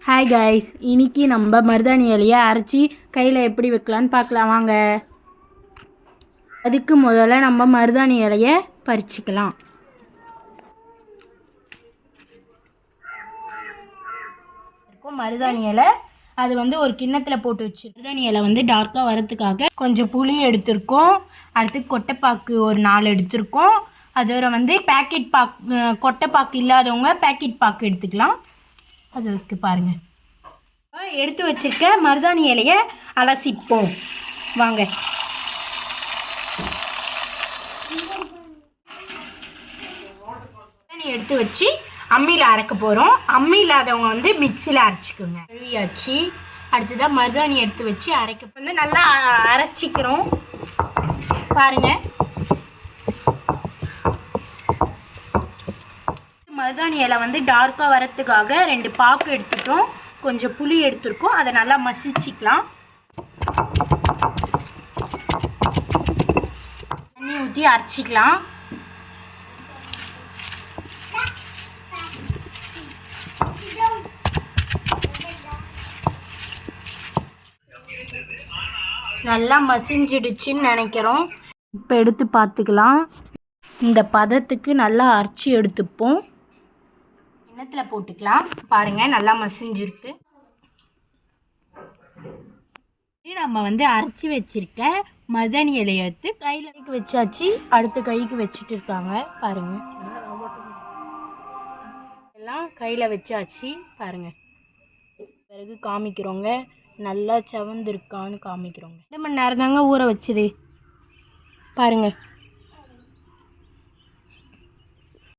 Hi guys, இன்னைக்கு நம்ம மருதாணி இலையை அரைச்சி கையில் எப்படி வைக்கலான்னு பார்க்கலாம் வாங்க. அதுக்கு முதல்ல நம்ம மருதாணி இலையை பறிச்சிக்கலாம். மருதாணி இலை அது ஒரு கிண்ணத்தில் போட்டு வச்சு மருதாணி இலை டார்க்காக வரத்துக்காக கொஞ்சம் புளி எடுத்திருக்கோம். அடுத்து கொட்டைப்பாக்கு ஒரு 4 எடுத்திருக்கோம். அதோட பேக்கெட் பாக்கு, கொட்டைப்பாக்கு இல்லாதவங்க பேக்கெட் பாக்கு எடுத்துக்கலாம். அதுக்கு பாருங்கள், எடுத்து வச்சிருக்க மருதாணி இலையை அலசிப்போம் வாங்க. எடுத்து வச்சு அம்மியில் அரைக்க போகிறோம். அம்மி இல்லாதவங்க மிக்சியில் அரைச்சிக்கோங்க. கழுவியாச்சு. அடுத்ததான் மருதாணி எடுத்து வச்சு அரைக்க நல்லா அரைச்சிக்கிறோம் பாருங்கள். மருதாணி இலை டார்க்காக வரத்துக்காக 2 பாக்கு எடுத்துக்கிறோம். கொஞ்சம் புளி எடுத்துருக்கோம். அதை நல்லா மசிச்சிக்கலாம். தண்ணி ஊற்றி அரைச்சிக்கலாம். நல்லா மசிஞ்சிடுச்சின்னு நினைக்கிறோம். இப்போ எடுத்து பார்த்துக்கலாம். இந்த பதத்துக்கு நல்லா அரைச்சி எடுத்துப்போம். கிண்ணத்தில் போட்டுக்கலாம். பாருங்கள், நல்லா மசிஞ்சிருக்கு. நம்ம அரைச்சி வச்சிருக்க மருதாணி இலையை எடுத்து கையில் வச்சாச்சு. அடுத்த கைக்கு வச்சுட்டு இருக்காங்க பாருங்கள். எல்லாம் கையில் வச்சாச்சு பாருங்கள். பிறகு காமிக்கிறோங்க, நல்லா செவந்திருக்கான்னு காமிக்கிறோங்க. 2 மணி நேரம் தாங்க ஊற வச்சுது பாருங்கள்.